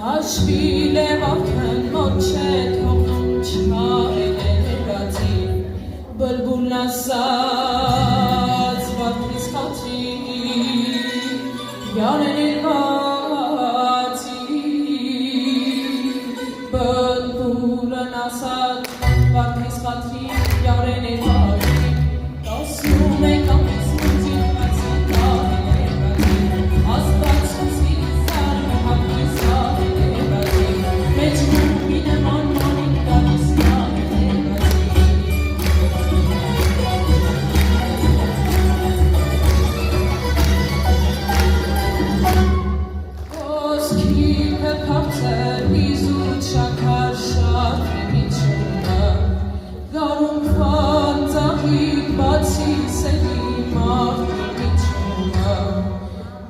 Հաշվիլ եմ արդեն մոտ չէ թողնում չարեներացի բլբուլն ասաց վարդիս խաչի յանեներ բացի բլբուլն ասաց վարդիս խաչի յանեներ բացի տասնում ենք ամիսնուծին ասին տարեներ բացի աստված խուսի սարը հապիս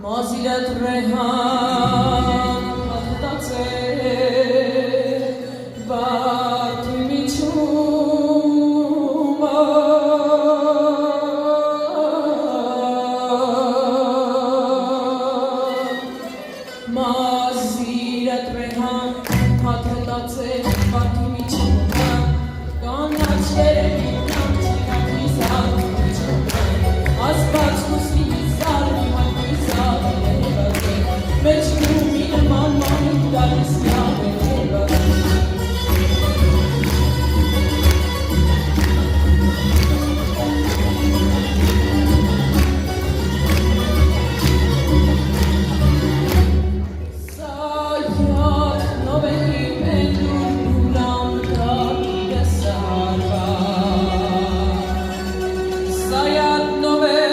Մազիրդ ռեհան հատտացե վարդի միչումը Մազիրդ ռեհան հատտացե վարդի միչումը կանաչ երևի կանչի զար միչումը աստված հուսի Մեջ նումի նման մանին դալիս նավեր Սայատ նովեհի պենդուր նուրամ դավիդը սարվա Սայատ նովեհ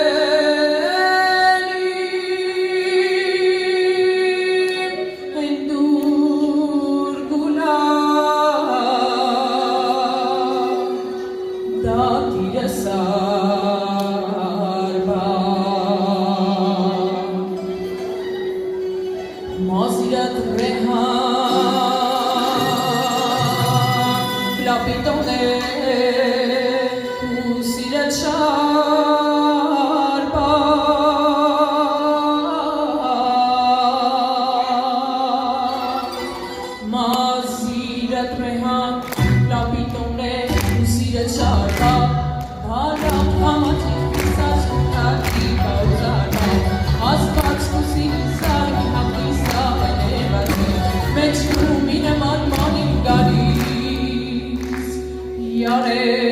Դատիրը սարվա Մազիրդ ռեհան լապիտոն է ու սիրդ շարվա Մազիրդ ռեհան լապիտոն է ու սիրդ շարվա Հարավ համաչի սաց կատի բաուզարվա Աստված կուսի սարի հապի սավենևացի Մեջ նումի նման մանին գալիս Յարե